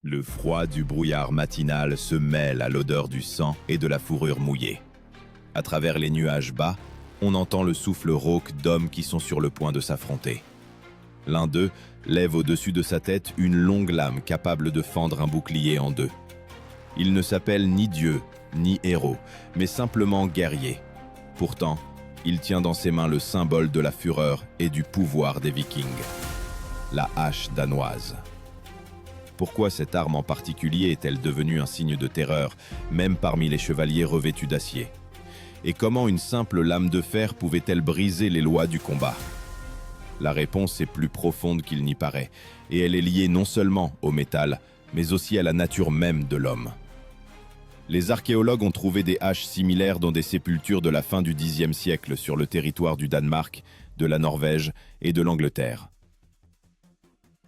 Le froid du brouillard matinal se mêle à l'odeur du sang et de la fourrure mouillée. À travers les nuages bas, on entend le souffle rauque d'hommes qui sont sur le point de s'affronter. L'un d'eux lève au-dessus de sa tête une longue lame capable de fendre un bouclier en deux. Il ne s'appelle ni dieu, ni héros, mais simplement guerrier. Pourtant, il tient dans ses mains le symbole de la fureur et du pouvoir des Vikings. La hache danoise. Pourquoi cette arme en particulier est-elle devenue un signe de terreur, même parmi les chevaliers revêtus d'acier? Et comment une simple lame de fer pouvait-elle briser les lois du combat? La réponse est plus profonde qu'il n'y paraît, et elle est liée non seulement au métal, mais aussi à la nature même de l'homme. Les archéologues ont trouvé des haches similaires dans des sépultures de la fin du Xe siècle sur le territoire du Danemark, de la Norvège et de l'Angleterre.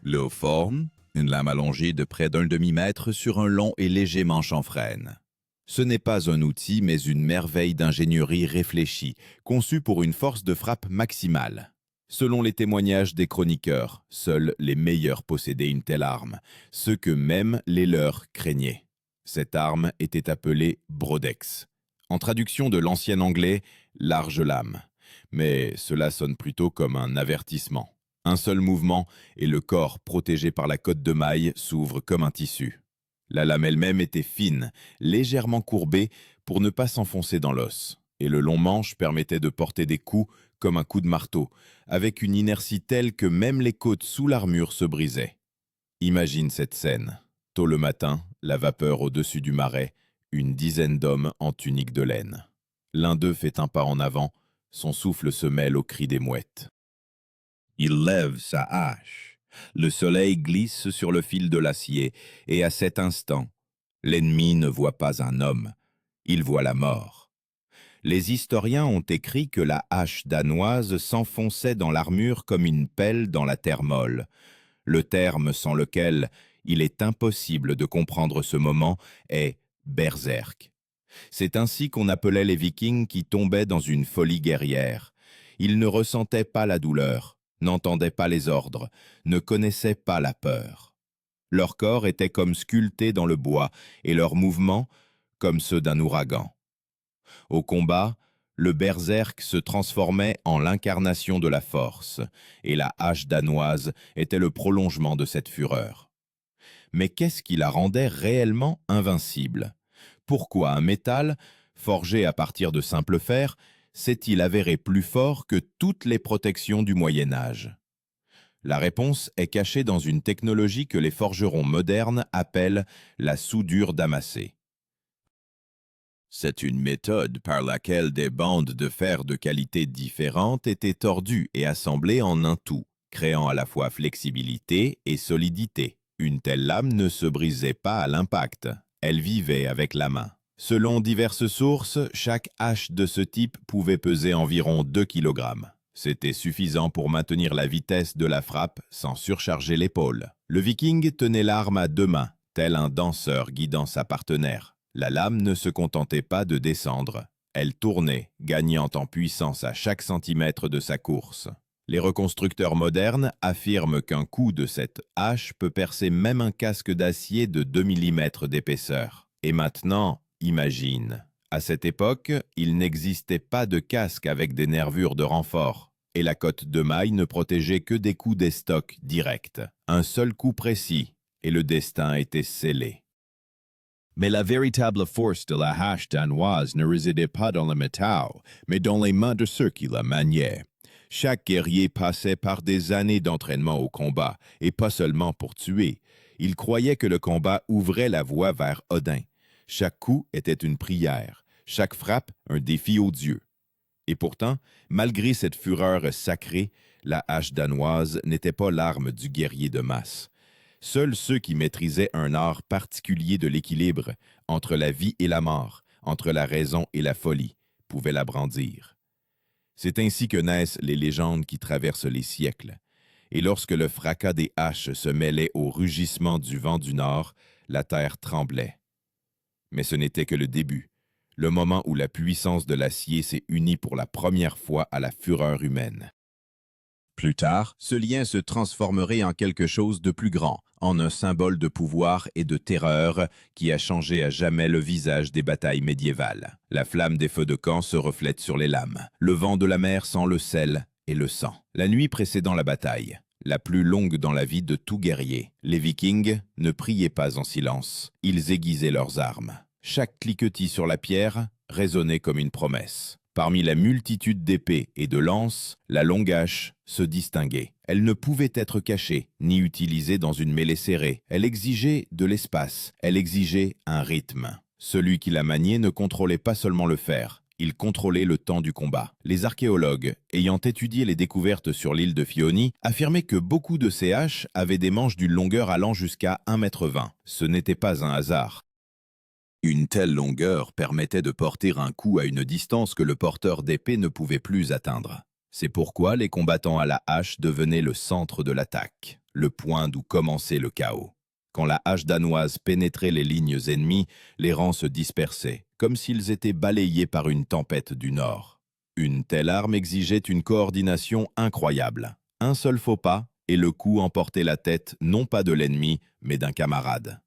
Leur forme, une lame allongée de près d'un demi-mètre sur un long et léger manche en frêne. Ce n'est pas un outil, mais une merveille d'ingénierie réfléchie, conçue pour une force de frappe maximale. Selon les témoignages des chroniqueurs, seuls les meilleurs possédaient une telle arme, ce que même les leurs craignaient. Cette arme était appelée brodex. En traduction de l'ancien anglais, large lame. Mais cela sonne plutôt comme un avertissement. Un seul mouvement et le corps, protégé par la cotte de maille, s'ouvre comme un tissu. La lame elle-même était fine, légèrement courbée pour ne pas s'enfoncer dans l'os, et le long manche permettait de porter des coups comme un coup de marteau, avec une inertie telle que même les côtes sous l'armure se brisaient. Imagine cette scène. Tôt le matin, la vapeur au-dessus du marais, une dizaine d'hommes en tunique de laine. L'un d'eux fait un pas en avant, son souffle se mêle au cri des mouettes. Il lève sa hache. Le soleil glisse sur le fil de l'acier, et à cet instant, l'ennemi ne voit pas un homme, il voit la mort. Les historiens ont écrit que la hache danoise s'enfonçait dans l'armure comme une pelle dans la terre molle. Le terme sans lequel il est impossible de comprendre ce moment est berserk. C'est ainsi qu'on appelait les Vikings qui tombaient dans une folie guerrière. Ils ne ressentaient pas la douleur, n'entendaient pas les ordres, ne connaissaient pas la peur. Leur corps était comme sculpté dans le bois et leurs mouvements comme ceux d'un ouragan. Au combat, le berserk se transformait en l'incarnation de la force, et la hache danoise était le prolongement de cette fureur. Mais qu'est-ce qui la rendait réellement invincible? Pourquoi un métal, forgé à partir de simple fer, s'est-il avéré plus fort que toutes les protections du Moyen Âge? La réponse est cachée dans une technologie que les forgerons modernes appellent la soudure damassée. C'est une méthode par laquelle des bandes de fer de qualité différente étaient tordues et assemblées en un tout, créant à la fois flexibilité et solidité. Une telle lame ne se brisait pas à l'impact, elle vivait avec la main. Selon diverses sources, chaque hache de ce type pouvait peser environ 2 kg. C'était suffisant pour maintenir la vitesse de la frappe sans surcharger l'épaule. Le Viking tenait l'arme à deux mains, tel un danseur guidant sa partenaire. La lame ne se contentait pas de descendre. Elle tournait, gagnant en puissance à chaque centimètre de sa course. Les reconstructeurs modernes affirment qu'un coup de cette hache peut percer même un casque d'acier de 2 mm d'épaisseur. Et maintenant, imagine. À cette époque, il n'existait pas de casque avec des nervures de renfort, et la cotte de maille ne protégeait que des coups d'estoc directs. Un seul coup précis, et le destin était scellé. Mais la véritable force de la hache danoise ne résidait pas dans le métal, mais dans les mains de ceux qui la maniaient. Chaque guerrier passait par des années d'entraînement au combat, et pas seulement pour tuer. Il croyait que le combat ouvrait la voie vers Odin. Chaque coup était une prière, chaque frappe un défi aux dieux. Et pourtant, malgré cette fureur sacrée, la hache danoise n'était pas l'arme du guerrier de masse. Seuls ceux qui maîtrisaient un art particulier de l'équilibre entre la vie et la mort, entre la raison et la folie, pouvaient la brandir. C'est ainsi que naissent les légendes qui traversent les siècles. Et lorsque le fracas des haches se mêlait au rugissement du vent du nord, la terre tremblait. Mais ce n'était que le début, le moment où la puissance de l'acier s'est unie pour la première fois à la fureur humaine. Plus tard, ce lien se transformerait en quelque chose de plus grand, en un symbole de pouvoir et de terreur qui a changé à jamais le visage des batailles médiévales. La flamme des feux de camp se reflète sur les lames. Le vent de la mer sent le sel et le sang. La nuit précédant la bataille, la plus longue dans la vie de tout guerrier, les Vikings ne priaient pas en silence. Ils aiguisaient leurs armes. Chaque cliquetis sur la pierre résonnait comme une promesse. Parmi la multitude d'épées et de lances, la longue hache se distinguait. Elle ne pouvait être cachée, ni utilisée dans une mêlée serrée. Elle exigeait de l'espace, elle exigeait un rythme. Celui qui la maniait ne contrôlait pas seulement le fer, il contrôlait le temps du combat. Les archéologues, ayant étudié les découvertes sur l'île de Fioni, affirmaient que beaucoup de ces haches avaient des manches d'une longueur allant jusqu'à 1,20 m. Ce n'était pas un hasard. Une telle longueur permettait de porter un coup à une distance que le porteur d'épée ne pouvait plus atteindre. C'est pourquoi les combattants à la hache devenaient le centre de l'attaque, le point d'où commençait le chaos. Quand la hache danoise pénétrait les lignes ennemies, les rangs se dispersaient, comme s'ils étaient balayés par une tempête du nord. Une telle arme exigeait une coordination incroyable. Un seul faux pas, et le coup emportait la tête non pas de l'ennemi, mais d'un camarade.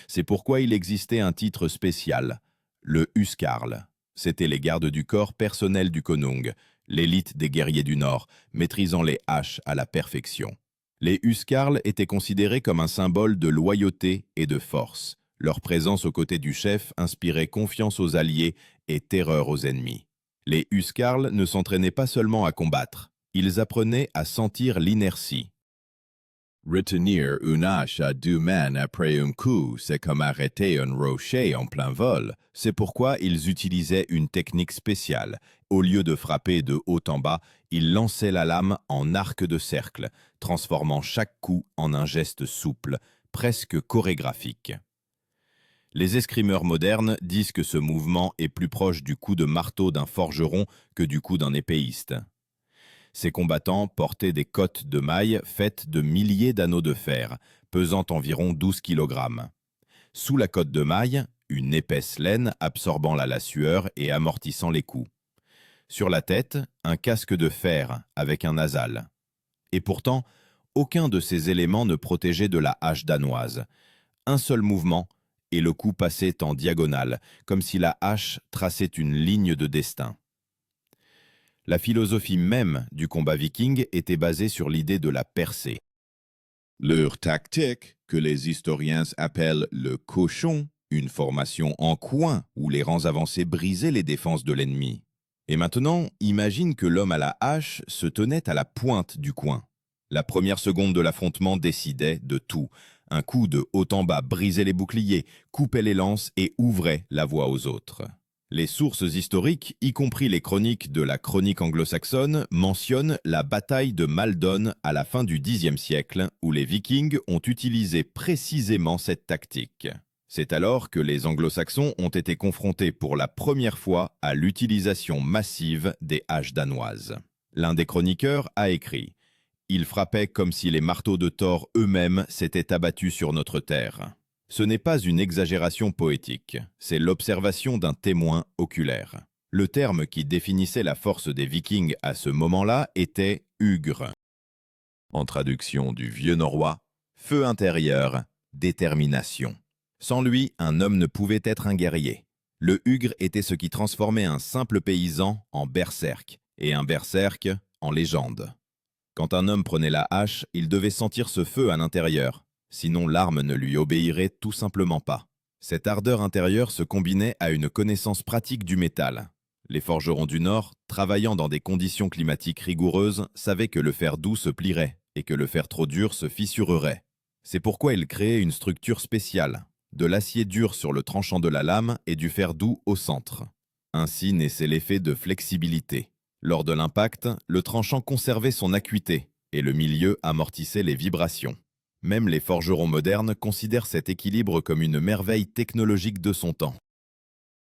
C'est pourquoi il existait un titre spécial, le Huskarl. C'étaient les gardes du corps personnels du Konung, l'élite des guerriers du Nord, maîtrisant les haches à la perfection. Les Huskarl étaient considérés comme un symbole de loyauté et de force. Leur présence aux côtés du chef inspirait confiance aux alliés et terreur aux ennemis. Les Huskarl ne s'entraînaient pas seulement à combattre, ils apprenaient à sentir l'inertie. Retenir une hache à 2 mains après un coup, c'est comme arrêter un rocher en plein vol. C'est pourquoi ils utilisaient une technique spéciale. Au lieu de frapper de haut en bas, ils lançaient la lame en arc de cercle, transformant chaque coup en un geste souple, presque chorégraphique. Les escrimeurs modernes disent que ce mouvement est plus proche du coup de marteau d'un forgeron que du coup d'un épéiste. Ces combattants portaient des cottes de mailles faites de milliers d'anneaux de fer, pesant environ 12 kg. Sous la cotte de maille, une épaisse laine absorbant la sueur et amortissant les coups. Sur la tête, un casque de fer avec un nasal. Et pourtant, aucun de ces éléments ne protégeait de la hache danoise. Un seul mouvement, et le coup passait en diagonale, comme si la hache traçait une ligne de destin. La philosophie même du combat viking était basée sur l'idée de la percée. Leur tactique, que les historiens appellent le cochon, une formation en coin où les rangs avancés brisaient les défenses de l'ennemi. Et maintenant, imagine que l'homme à la hache se tenait à la pointe du coin. La première seconde de l'affrontement décidait de tout. Un coup de haut en bas brisait les boucliers, coupait les lances et ouvrait la voie aux autres. Les sources historiques, y compris les chroniques de la chronique anglo-saxonne, mentionnent la bataille de Maldon à la fin du Xe siècle, où les Vikings ont utilisé précisément cette tactique. C'est alors que les anglo-saxons ont été confrontés pour la première fois à l'utilisation massive des haches danoises. L'un des chroniqueurs a écrit « Ils frappaient comme si les marteaux de Thor eux-mêmes s'étaient abattus sur notre terre ». Ce n'est pas une exagération poétique, c'est l'observation d'un témoin oculaire. Le terme qui définissait la force des Vikings à ce moment-là était « hugre ». En traduction du vieux norrois, feu intérieur, détermination. Sans lui, un homme ne pouvait être un guerrier. Le hugre était ce qui transformait un simple paysan en berserk, et un berserk en légende. Quand un homme prenait la hache, il devait sentir ce feu à l'intérieur. Sinon l'arme ne lui obéirait tout simplement pas. Cette ardeur intérieure se combinait à une connaissance pratique du métal. Les forgerons du Nord, travaillant dans des conditions climatiques rigoureuses, savaient que le fer doux se plierait et que le fer trop dur se fissurerait. C'est pourquoi ils créaient une structure spéciale, de l'acier dur sur le tranchant de la lame et du fer doux au centre. Ainsi naissait l'effet de flexibilité. Lors de l'impact, le tranchant conservait son acuité et le milieu amortissait les vibrations. Même les forgerons modernes considèrent cet équilibre comme une merveille technologique de son temps.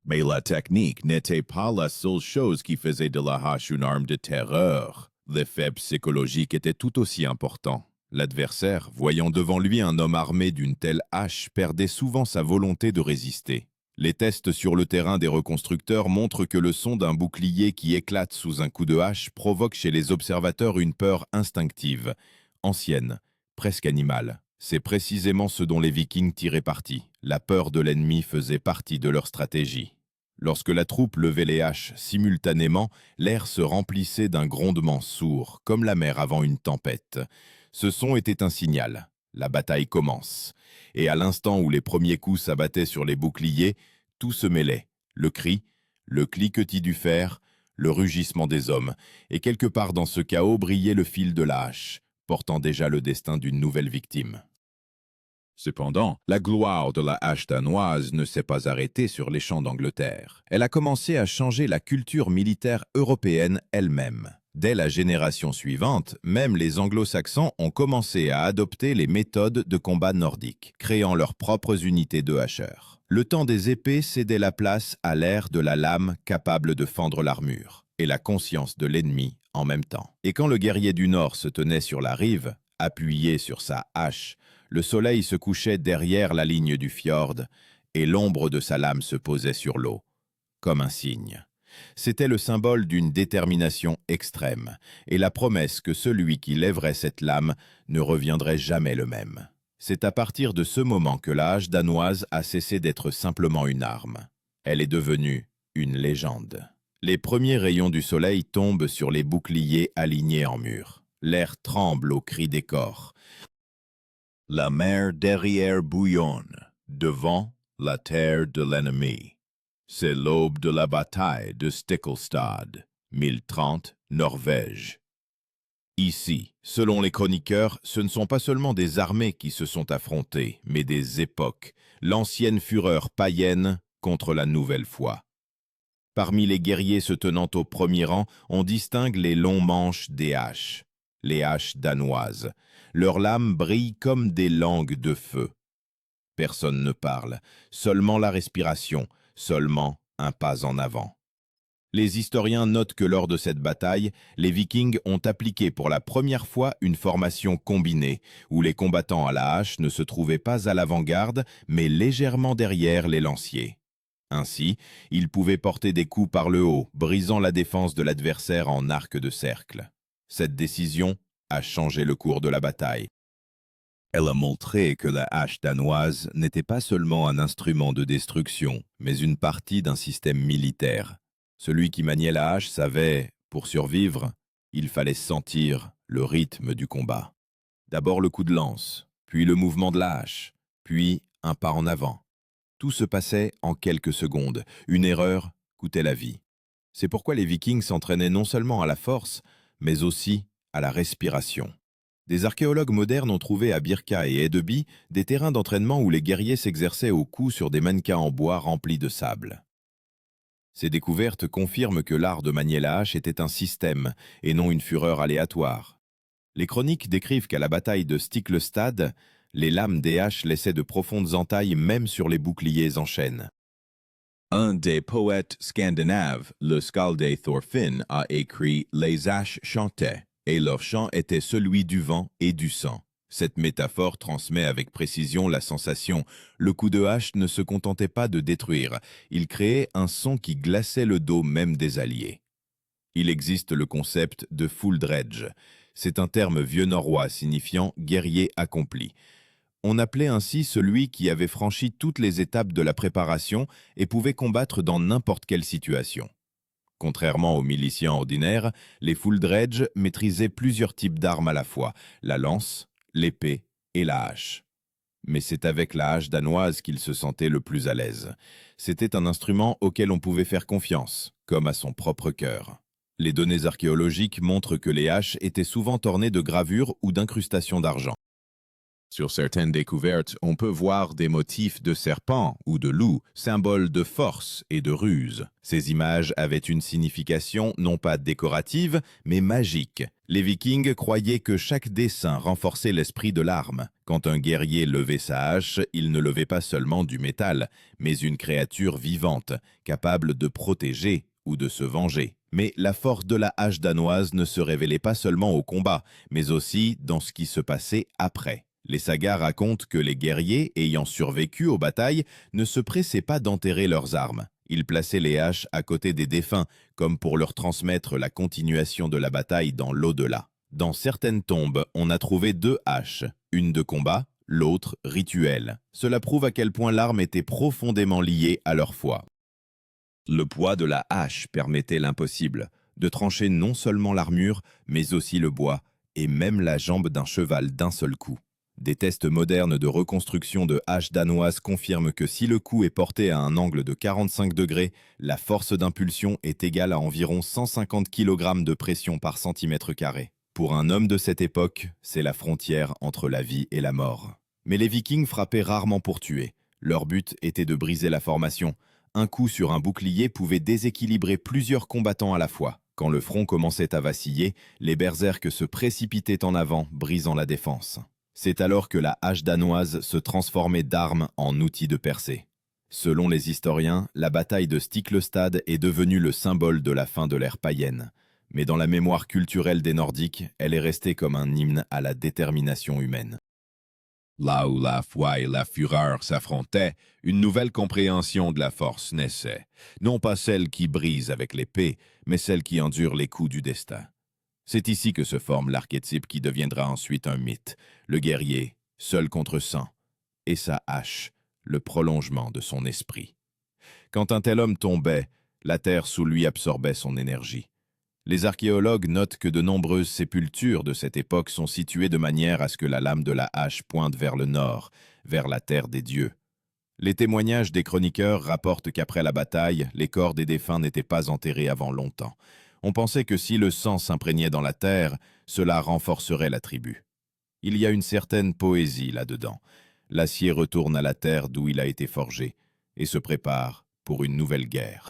Mais la technique n'était pas la seule chose qui faisait de la hache une arme de terreur. L'effet psychologique était tout aussi important. L'adversaire, voyant devant lui un homme armé d'une telle hache, perdait souvent sa volonté de résister. Les tests sur le terrain des reconstructeurs montrent que le son d'un bouclier qui éclate sous un coup de hache provoque chez les observateurs une peur instinctive, ancienne, presque animale. C'est précisément ce dont les Vikings tiraient parti. La peur de l'ennemi faisait partie de leur stratégie. Lorsque la troupe levait les haches simultanément, l'air se remplissait d'un grondement sourd, comme la mer avant une tempête. Ce son était un signal. La bataille commence. Et à l'instant où les premiers coups s'abattaient sur les boucliers, tout se mêlait. Le cri, le cliquetis du fer, le rugissement des hommes. Et quelque part dans ce chaos brillait le fil de la hache, portant déjà le destin d'une nouvelle victime. Cependant, la gloire de la hache danoise ne s'est pas arrêtée sur les champs d'Angleterre. Elle a commencé à changer la culture militaire européenne elle-même. Dès la génération suivante, même les anglo-saxons ont commencé à adopter les méthodes de combat nordiques, créant leurs propres unités de hacheurs. Le temps des épées cédait la place à l'ère de la lame capable de fendre l'armure, et la conscience de l'ennemi en même temps. Et quand le guerrier du Nord se tenait sur la rive, appuyé sur sa hache, le soleil se couchait derrière la ligne du fjord, et l'ombre de sa lame se posait sur l'eau, comme un signe. C'était le symbole d'une détermination extrême, et la promesse que celui qui lèverait cette lame ne reviendrait jamais le même. C'est à partir de ce moment que la hache danoise a cessé d'être simplement une arme. Elle est devenue une légende. Les premiers rayons du soleil tombent sur les boucliers alignés en mur. L'air tremble au cri des corps. La mer derrière bouillonne, devant la terre de l'ennemi. C'est l'aube de la bataille de Stiklestad, 1030, Norvège. Ici, selon les chroniqueurs, ce ne sont pas seulement des armées qui se sont affrontées, mais des époques, l'ancienne fureur païenne contre la nouvelle foi. Parmi les guerriers se tenant au premier rang, on distingue les longs manches des haches, les haches danoises. Leurs lames brillent comme des langues de feu. Personne ne parle, seulement la respiration, seulement un pas en avant. Les historiens notent que lors de cette bataille, les Vikings ont appliqué pour la première fois une formation combinée, où les combattants à la hache ne se trouvaient pas à l'avant-garde, mais légèrement derrière les lanciers. Ainsi, ils pouvaient porter des coups par le haut, brisant la défense de l'adversaire en arc de cercle. Cette décision a changé le cours de la bataille. Elle a montré que la hache danoise n'était pas seulement un instrument de destruction, mais une partie d'un système militaire. Celui qui maniait la hache savait, pour survivre, il fallait sentir le rythme du combat. D'abord le coup de lance, puis le mouvement de la hache, puis un pas en avant. Tout se passait en quelques secondes. Une erreur coûtait la vie. C'est pourquoi les Vikings s'entraînaient non seulement à la force, mais aussi à la respiration. Des archéologues modernes ont trouvé à Birka et Hedeby des terrains d'entraînement où les guerriers s'exerçaient au cou sur des mannequins en bois remplis de sable. Ces découvertes confirment que l'art de manier la hache était un système et non une fureur aléatoire. Les chroniques décrivent qu'à la bataille de Stiklestad, les lames des haches laissaient de profondes entailles même sur les boucliers en chêne. Un des poètes scandinaves, le Skaldé Thorfinn, a écrit « Les haches chantaient » et leur chant était celui du vent et du sang. Cette métaphore transmet avec précision la sensation. Le coup de hache ne se contentait pas de détruire, il créait un son qui glaçait le dos même des alliés. Il existe le concept de fulldredge. C'est un terme vieux norrois signifiant « guerrier accompli ». On appelait ainsi celui qui avait franchi toutes les étapes de la préparation et pouvait combattre dans n'importe quelle situation. Contrairement aux miliciens ordinaires, les fulldredge maîtrisaient plusieurs types d'armes à la fois, la lance, l'épée et la hache. Mais c'est avec la hache danoise qu'ils se sentaient le plus à l'aise. C'était un instrument auquel on pouvait faire confiance, comme à son propre cœur. Les données archéologiques montrent que les haches étaient souvent ornées de gravures ou d'incrustations d'argent. Sur certaines découvertes, on peut voir des motifs de serpents ou de loups, symboles de force et de ruse. Ces images avaient une signification non pas décorative, mais magique. Les Vikings croyaient que chaque dessin renforçait l'esprit de l'arme. Quand un guerrier levait sa hache, il ne levait pas seulement du métal, mais une créature vivante, capable de protéger ou de se venger. Mais la force de la hache danoise ne se révélait pas seulement au combat, mais aussi dans ce qui se passait après. Les sagas racontent que les guerriers, ayant survécu aux batailles, ne se pressaient pas d'enterrer leurs armes. Ils plaçaient les haches à côté des défunts, comme pour leur transmettre la continuation de la bataille dans l'au-delà. Dans certaines tombes, on a trouvé 2 haches, une de combat, l'autre rituelle. Cela prouve à quel point l'arme était profondément liée à leur foi. Le poids de la hache permettait l'impossible, de trancher non seulement l'armure, mais aussi le bois, et même la jambe d'un cheval d'un seul coup. Des tests modernes de reconstruction de haches danoises confirment que si le coup est porté à un angle de 45 degrés, la force d'impulsion est égale à environ 150 kg de pression par centimètre carré. Pour un homme de cette époque, c'est la frontière entre la vie et la mort. Mais les Vikings frappaient rarement pour tuer. Leur but était de briser la formation. Un coup sur un bouclier pouvait déséquilibrer plusieurs combattants à la fois. Quand le front commençait à vaciller, les berserks se précipitaient en avant, brisant la défense. C'est alors que la hache danoise se transformait d'arme en outil de percée. Selon les historiens, la bataille de Stiklestad est devenue le symbole de la fin de l'ère païenne. Mais dans la mémoire culturelle des Nordiques, elle est restée comme un hymne à la détermination humaine. Là où la foi et la fureur s'affrontaient, une nouvelle compréhension de la force naissait. Non pas celle qui brise avec l'épée, mais celle qui endure les coups du destin. C'est ici que se forme l'archétype qui deviendra ensuite un mythe, le guerrier, seul contre 100, et sa hache, le prolongement de son esprit. Quand un tel homme tombait, la terre sous lui absorbait son énergie. Les archéologues notent que de nombreuses sépultures de cette époque sont situées de manière à ce que la lame de la hache pointe vers le nord, vers la terre des dieux. Les témoignages des chroniqueurs rapportent qu'après la bataille, les corps des défunts n'étaient pas enterrés avant longtemps. On pensait que si le sang s'imprégnait dans la terre, cela renforcerait la tribu. Il y a une certaine poésie là-dedans. L'acier retourne à la terre d'où il a été forgé et se prépare pour une nouvelle guerre.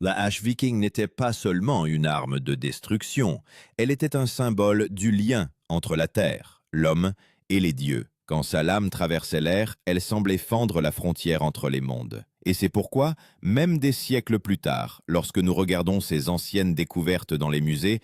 La hache viking n'était pas seulement une arme de destruction, elle était un symbole du lien entre la terre, l'homme et les dieux. Quand sa lame traversait l'air, elle semblait fendre la frontière entre les mondes. Et c'est pourquoi, même des siècles plus tard, lorsque nous regardons ces anciennes découvertes dans les musées,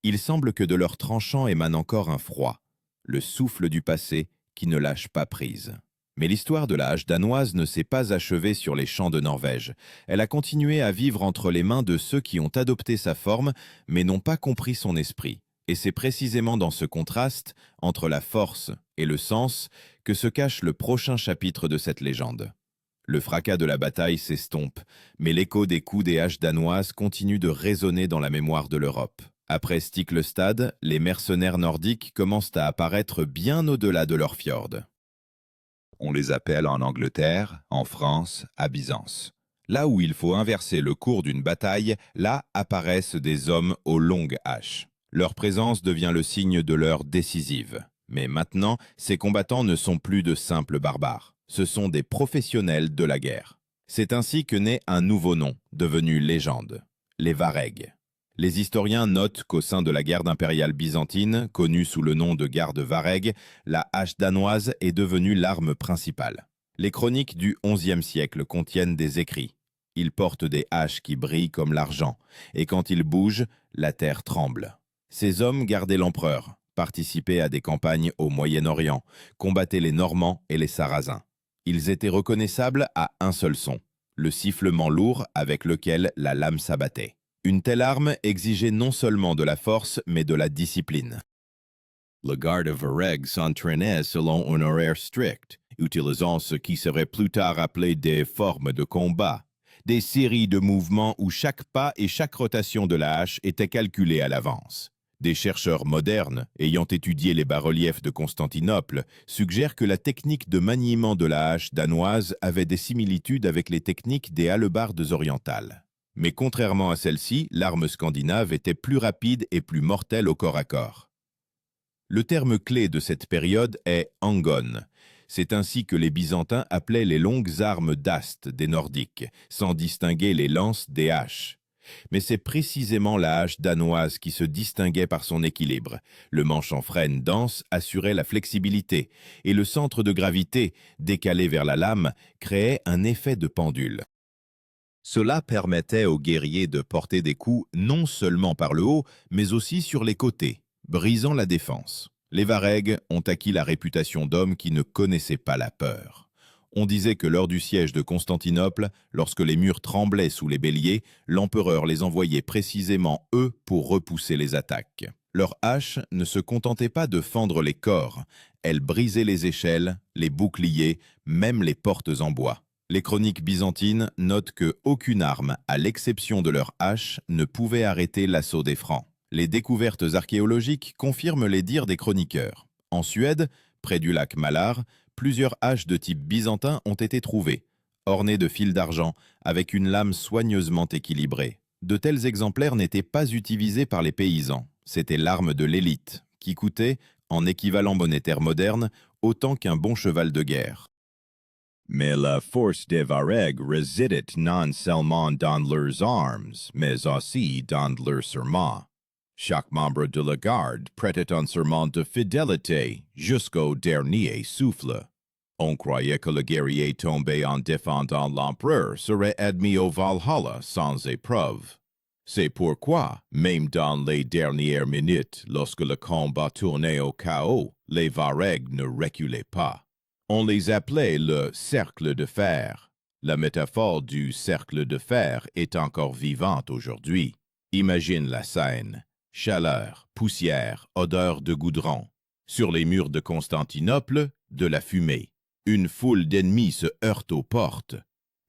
il semble que de leur tranchant émane encore un froid, le souffle du passé qui ne lâche pas prise. Mais l'histoire de la hache danoise ne s'est pas achevée sur les champs de Norvège. Elle a continué à vivre entre les mains de ceux qui ont adopté sa forme, mais n'ont pas compris son esprit. Et c'est précisément dans ce contraste, entre la force et le sens, que se cache le prochain chapitre de cette légende. Le fracas de la bataille s'estompe, mais l'écho des coups des haches danoises continue de résonner dans la mémoire de l'Europe. Après Stiklestad, les mercenaires nordiques commencent à apparaître bien au-delà de leurs fjords. On les appelle en Angleterre, en France, à Byzance. Là où il faut inverser le cours d'une bataille, là apparaissent des hommes aux longues haches. Leur présence devient le signe de l'heure décisive. Mais maintenant, ces combattants ne sont plus de simples barbares. Ce sont des professionnels de la guerre. C'est ainsi que naît un nouveau nom, devenu légende, les Varegs. Les historiens notent qu'au sein de la garde impériale byzantine, connue sous le nom de garde Vareg, la hache danoise est devenue l'arme principale. Les chroniques du XIe siècle contiennent des écrits. Ils portent des haches qui brillent comme l'argent, et quand ils bougent, la terre tremble. Ces hommes gardaient l'empereur, participaient à des campagnes au Moyen-Orient, combattaient les Normands et les Sarrasins. Ils étaient reconnaissables à un seul son, le sifflement lourd avec lequel la lame s'abattait. Une telle arme exigeait non seulement de la force, mais de la discipline. Le garde Vareg s'entraînait selon un horaire strict, utilisant ce qui serait plus tard appelé des formes de combat, des séries de mouvements où chaque pas et chaque rotation de la hache étaient calculés à l'avance. Des chercheurs modernes, ayant étudié les bas-reliefs de Constantinople, suggèrent que la technique de maniement de la hache danoise avait des similitudes avec les techniques des hallebardes orientales. Mais contrairement à celle-ci, l'arme scandinave était plus rapide et plus mortelle au corps à corps. Le terme clé de cette période est « angon ». C'est ainsi que les Byzantins appelaient les longues armes d'ast des Nordiques, sans distinguer les lances des haches. Mais c'est précisément la hache danoise qui se distinguait par son équilibre. Le manche en frêne dense assurait la flexibilité, et le centre de gravité, décalé vers la lame, créait un effet de pendule. Cela permettait aux guerriers de porter des coups non seulement par le haut, mais aussi sur les côtés, brisant la défense. Les Varegs ont acquis la réputation d'hommes qui ne connaissaient pas la peur. On disait que lors du siège de Constantinople, lorsque les murs tremblaient sous les béliers, l'empereur les envoyait précisément eux pour repousser les attaques. Leurs haches ne se contentaient pas de fendre les corps, elles brisaient les échelles, les boucliers, même les portes en bois. Les chroniques byzantines notent qu'aucune arme, à l'exception de leurs haches, ne pouvait arrêter l'assaut des Francs. Les découvertes archéologiques confirment les dires des chroniqueurs. En Suède, près du lac Mälar, plusieurs haches de type byzantin ont été trouvées, ornées de fils d'argent, avec une lame soigneusement équilibrée. De tels exemplaires n'étaient pas utilisés par les paysans. C'était l'arme de l'élite, qui coûtait, en équivalent monétaire moderne, autant qu'un bon cheval de guerre. Mais la force des Varegs résidait non seulement dans leurs armes, mais aussi dans leur serment. Chaque membre de la garde prêtait un serment de fidélité jusqu'au dernier souffle. On croyait que le guerrier tombé en défendant l'empereur serait admis au Valhalla sans épreuve. C'est pourquoi, même dans les dernières minutes, lorsque le combat tournait au chaos, les Varegs ne reculaient pas. On les appelait le cercle de fer. La métaphore du cercle de fer est encore vivante aujourd'hui. Imagine la scène. Chaleur, poussière, odeur de goudron. Sur les murs de Constantinople, de la fumée. Une foule d'ennemis se heurte aux portes.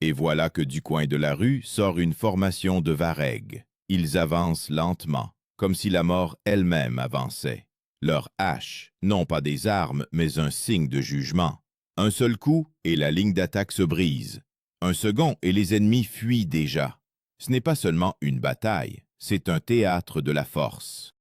Et voilà que du coin de la rue sort une formation de Varegs. Ils avancent lentement, comme si la mort elle-même avançait. Leurs haches, non pas des armes, mais un signe de jugement. Un seul coup, et la ligne d'attaque se brise. Un second, et les ennemis fuient déjà. Ce n'est pas seulement une bataille, c'est un théâtre de la force.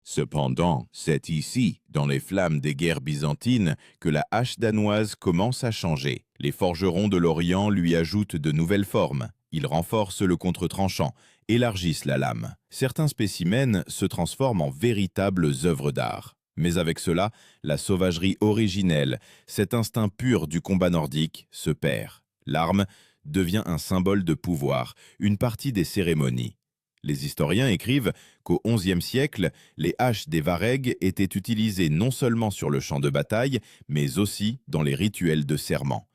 Cependant, c'est ici, dans les flammes des guerres byzantines, que la hache danoise commence à changer. Les forgerons de l'Orient lui ajoutent de nouvelles formes. Ils renforcent le contre-tranchant, élargissent la lame. Certains spécimens se transforment en véritables œuvres d'art. Mais avec cela, la sauvagerie originelle, cet instinct pur du combat nordique, se perd. L'arme devient un symbole de pouvoir, une partie des cérémonies. Les historiens écrivent qu'au XIe siècle, les haches des Varegs étaient utilisées non seulement sur le champ de bataille, mais aussi dans les rituels de serment.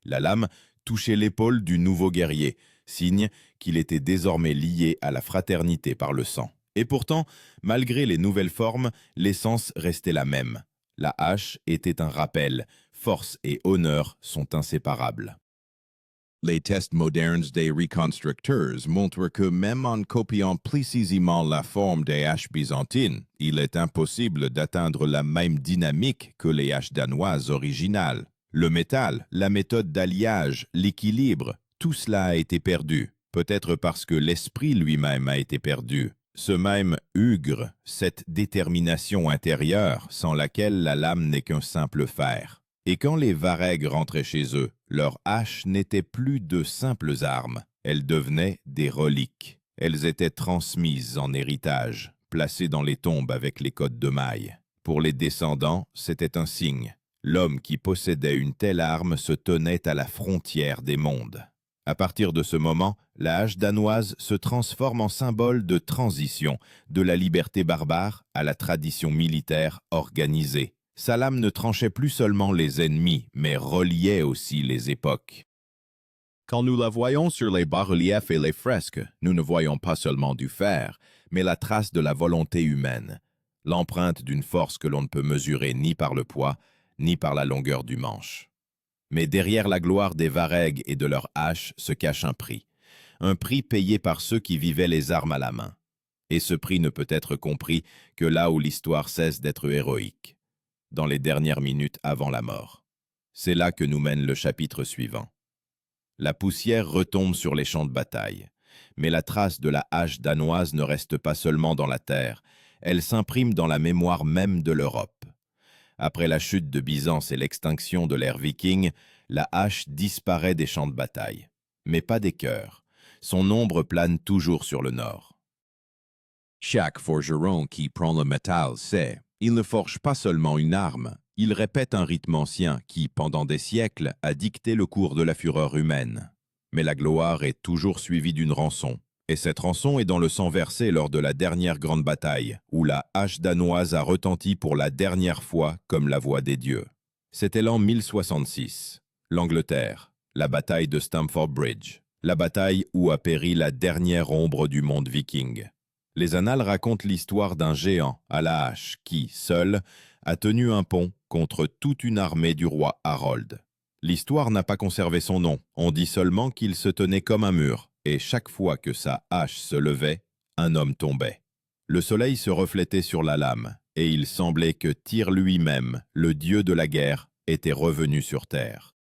La lame touchait l'épaule du nouveau guerrier, signe qu'il était désormais lié à la fraternité par le sang. Et pourtant, malgré les nouvelles formes, l'essence restait la même. La hache était un rappel. Force et honneur sont inséparables. Les tests modernes des reconstructeurs montrent que même en copiant précisément la forme des haches byzantines, il est impossible d'atteindre la même dynamique que les haches danoises originales. Le métal, la méthode d'alliage, l'équilibre, tout cela a été perdu, peut-être parce que l'esprit lui-même a été perdu. Ce même hugre, cette détermination intérieure sans laquelle la lame n'est qu'un simple fer. Et quand les Varegs rentraient chez eux, leurs haches n'étaient plus de simples armes, elles devenaient des reliques. Elles étaient transmises en héritage, placées dans les tombes avec les cottes de mailles. Pour les descendants, c'était un signe. L'homme qui possédait une telle arme se tenait à la frontière des mondes. À partir de ce moment, la hache danoise se transforme en symbole de transition, de la liberté barbare à la tradition militaire organisée. Sa lame ne tranchait plus seulement les ennemis, mais reliait aussi les époques. Quand nous la voyons sur les bas-reliefs et les fresques, nous ne voyons pas seulement du fer, mais la trace de la volonté humaine, l'empreinte d'une force que l'on ne peut mesurer ni par le poids, ni par la longueur du manche. Mais derrière la gloire des Varegs et de leurs haches se cache un prix payé par ceux qui vivaient les armes à la main. Et ce prix ne peut être compris que là où l'histoire cesse d'être héroïque, dans les dernières minutes avant la mort. C'est là que nous mène le chapitre suivant. La poussière retombe sur les champs de bataille, mais la trace de la hache danoise ne reste pas seulement dans la terre, elle s'imprime dans la mémoire même de l'Europe. Après la chute de Byzance et l'extinction de l'ère viking, la hache disparaît des champs de bataille, mais pas des cœurs. Son ombre plane toujours sur le nord. Chaque forgeron qui prend le métal sait, il ne forge pas seulement une arme, il répète un rythme ancien qui, pendant des siècles, a dicté le cours de la fureur humaine. Mais la gloire est toujours suivie d'une rançon, Et cette rançon est dans le sang versé lors de la dernière grande bataille, où la hache danoise a retenti pour la dernière fois comme la voix des dieux. C'était l'an 1066. L'Angleterre, la bataille de Stamford Bridge, la bataille où a péri la dernière ombre du monde viking. Les annales racontent l'histoire d'un géant à la hache qui, seul, a tenu un pont contre toute une armée du roi Harold. L'histoire n'a pas conservé son nom, on dit seulement qu'il se tenait comme un mur, et chaque fois que sa hache se levait, un homme tombait. Le soleil se reflétait sur la lame, et il semblait que Tyr lui-même, le dieu de la guerre, était revenu sur terre.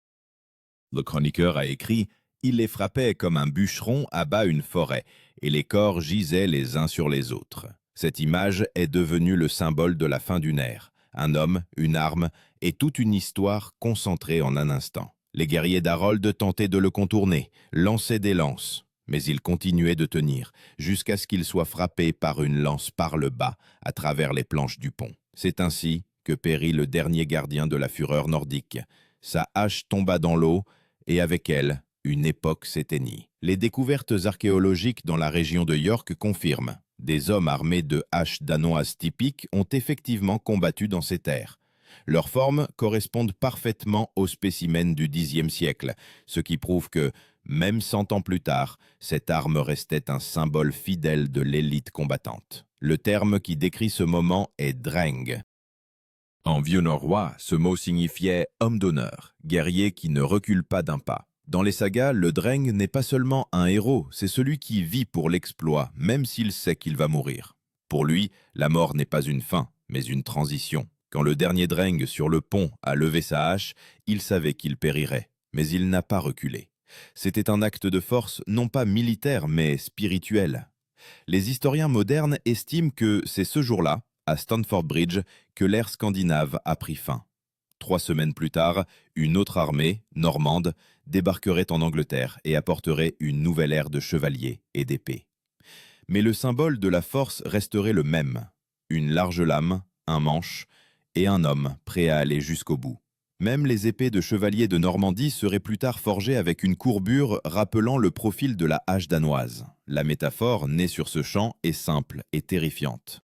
Le chroniqueur a écrit « Il les frappait comme un bûcheron abat une forêt, et les corps gisaient les uns sur les autres. » Cette image est devenue le symbole de la fin d'une ère. Un homme, une arme, et toute une histoire concentrée en un instant. Les guerriers d'Harold tentaient de le contourner, lançaient des lances, mais il continuait de tenir, jusqu'à ce qu'il soit frappé par une lance par le bas, à travers les planches du pont. C'est ainsi que périt le dernier gardien de la fureur nordique. Sa hache tomba dans l'eau, et avec elle, une époque s'éteignit. Les découvertes archéologiques dans la région de York confirment. Des hommes armés de haches danoises typiques ont effectivement combattu dans ces terres. Leurs formes correspondent parfaitement aux spécimens du Xe siècle, ce qui prouve que, même 100 ans plus tard, cette arme restait un symbole fidèle de l'élite combattante. Le terme qui décrit ce moment est dreng. En vieux norrois, ce mot signifiait « homme d'honneur », guerrier qui ne recule pas d'un pas. Dans les sagas, le dreng n'est pas seulement un héros, c'est celui qui vit pour l'exploit, même s'il sait qu'il va mourir. Pour lui, la mort n'est pas une fin, mais une transition. Quand le dernier dreng sur le pont a levé sa hache, il savait qu'il périrait, mais il n'a pas reculé. C'était un acte de force non pas militaire, mais spirituel. Les historiens modernes estiment que c'est ce jour-là, à Stamford Bridge, que l'ère scandinave a pris fin. 3 semaines plus tard, une autre armée, normande, débarquerait en Angleterre et apporterait une nouvelle ère de chevaliers et d'épées. Mais le symbole de la force resterait le même. Une large lame, un manche et un homme prêt à aller jusqu'au bout. Même les épées de chevaliers de Normandie seraient plus tard forgées avec une courbure rappelant le profil de la hache danoise. La métaphore, née sur ce champ, est simple et terrifiante.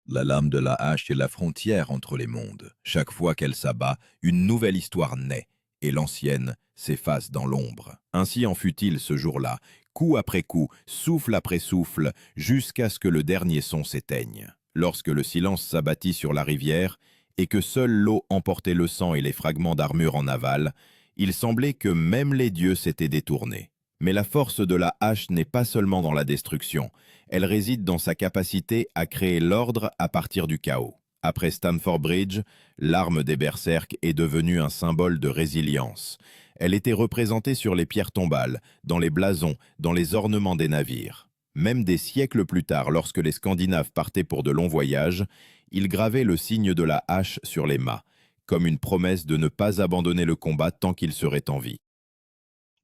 La lame de la hache est la frontière entre les mondes. Chaque fois qu'elle s'abat, une nouvelle histoire naît, et l'ancienne s'efface dans l'ombre. Ainsi en fut-il ce jour-là, coup après coup, souffle après souffle, jusqu'à ce que le dernier son s'éteigne. Lorsque le silence s'abattit sur la rivière, et que seule l'eau emportait le sang et les fragments d'armure en aval, il semblait que même les dieux s'étaient détournés. Mais la force de la hache n'est pas seulement dans la destruction, elle réside dans sa capacité à créer l'ordre à partir du chaos. Après Stamford Bridge, l'arme des berserks est devenue un symbole de résilience. Elle était représentée sur les pierres tombales, dans les blasons, dans les ornements des navires. Même des siècles plus tard, lorsque les Scandinaves partaient pour de longs voyages, ils gravaient le signe de la hache sur les mâts, comme une promesse de ne pas abandonner le combat tant qu'ils seraient en vie.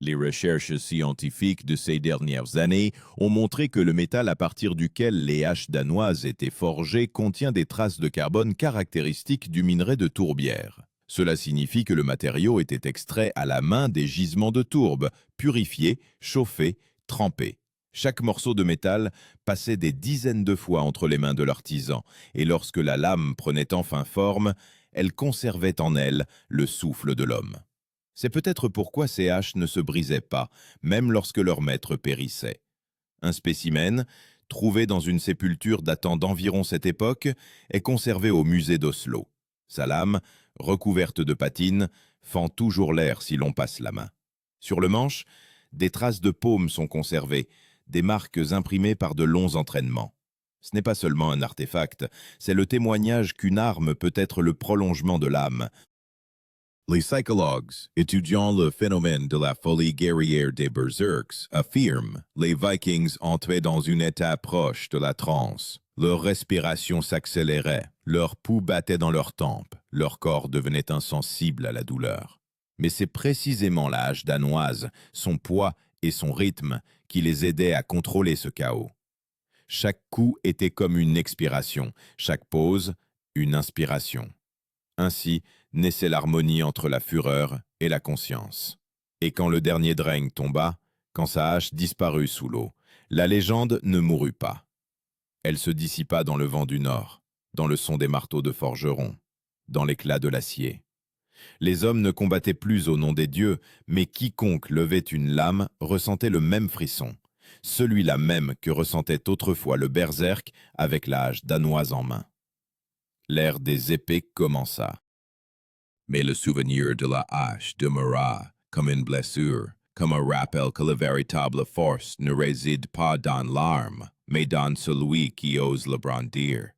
Les recherches scientifiques de ces dernières années ont montré que le métal à partir duquel les haches danoises étaient forgées contient des traces de carbone caractéristiques du minerai de tourbière. Cela signifie que le matériau était extrait à la main des gisements de tourbe, purifiés, chauffés, trempés. Chaque morceau de métal passait des dizaines de fois entre les mains de l'artisan, et lorsque la lame prenait enfin forme, elle conservait en elle le souffle de l'homme. C'est peut-être pourquoi ces haches ne se brisaient pas, même lorsque leur maître périssait. Un spécimen, trouvé dans une sépulture datant d'environ cette époque, est conservé au musée d'Oslo. Sa lame, recouverte de patine, fend toujours l'air si l'on passe la main. Sur le manche, des traces de paume sont conservées, des marques imprimées par de longs entraînements. Ce n'est pas seulement un artefact, c'est le témoignage qu'une arme peut être le prolongement de l'âme. Les psychologues, étudiant le phénomène de la folie guerrière des berserks, affirment les Vikings entraient dans une étape proche de la transe. Leur respiration s'accélérait, leur pouls battait dans leurs tempes, leur corps devenait insensible à la douleur. Mais c'est précisément la hache danoise, son poids et son rythme qui les aidaient à contrôler ce chaos. Chaque coup était comme une expiration, chaque pause, une inspiration. Ainsi naissait l'harmonie entre la fureur et la conscience. Et quand le dernier dreng tomba, quand sa hache disparut sous l'eau, La légende ne mourut pas. Elle se dissipa dans le vent du nord, dans le son des marteaux de forgerons, dans l'éclat de l'acier. Les hommes ne combattaient plus au nom des dieux, mais quiconque levait une lame ressentait le même frisson, celui-là même que ressentait autrefois le berserk avec la hache danoise en main. L'ère des épées commença. Mais le souvenir de la hache demeura comme une blessure, comme un rappel que la véritable force ne réside pas dans l'arme, mais dans celui qui ose le brandir.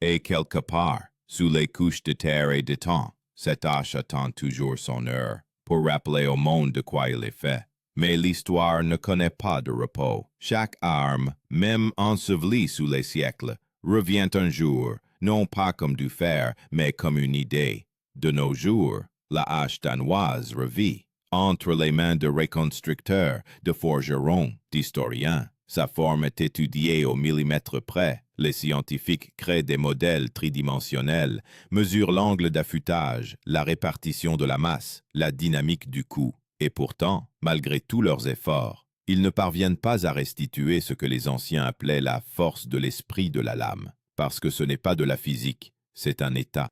Et quelque part, sous les couches de terre et de temps, cette hache attend toujours son heure pour rappeler au monde de quoi il est fait. Mais l'histoire ne connaît pas de repos. Chaque arme, même ensevelie sous les siècles, revient un jour, non pas comme du fer, mais comme une idée. De nos jours, la hache danoise revit entre les mains de reconstructeurs, de forgerons, d'historiens. Sa forme est étudiée au millimètre près. Les scientifiques créent des modèles tridimensionnels, mesurent l'angle d'affûtage, la répartition de la masse, la dynamique du coup. Et pourtant, malgré tous leurs efforts, ils ne parviennent pas à restituer ce que les anciens appelaient la force de l'esprit de la lame, parce que ce n'est pas de la physique, c'est un état.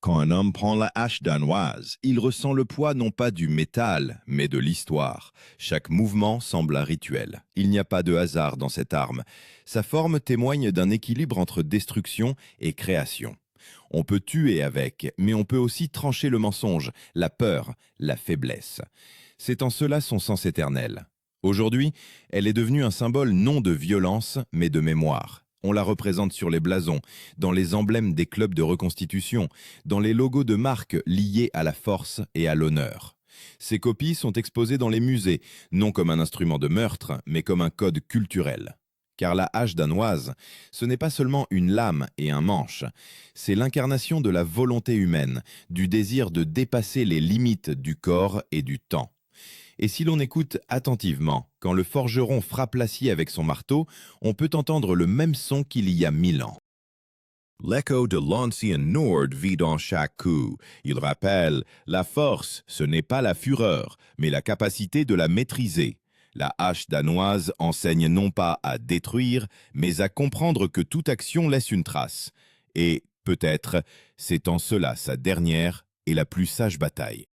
Quand un homme prend la hache danoise, il ressent le poids non pas du métal, mais de l'histoire. Chaque mouvement semble un rituel. Il n'y a pas de hasard dans cette arme. Sa forme témoigne d'un équilibre entre destruction et création. On peut tuer avec, mais on peut aussi trancher le mensonge, la peur, la faiblesse. C'est en cela son sens éternel. Aujourd'hui, elle est devenue un symbole non de violence, mais de mémoire. On la représente sur les blasons, dans les emblèmes des clubs de reconstitution, dans les logos de marques liés à la force et à l'honneur. Ces copies sont exposées dans les musées, non comme un instrument de meurtre, mais comme un code culturel. Car la hache danoise, ce n'est pas seulement une lame et un manche, c'est l'incarnation de la volonté humaine, du désir de dépasser les limites du corps et du temps. Et si l'on écoute attentivement, quand le forgeron frappe l'acier avec son marteau, on peut entendre le même son qu'il y a 1000 ans. L'écho de l'ancien Nord vit dans chaque coup. Il rappelle, la force, ce n'est pas la fureur, mais la capacité de la maîtriser. La hache danoise enseigne non pas à détruire, mais à comprendre que toute action laisse une trace. Et, peut-être, c'est en cela sa dernière et la plus sage bataille.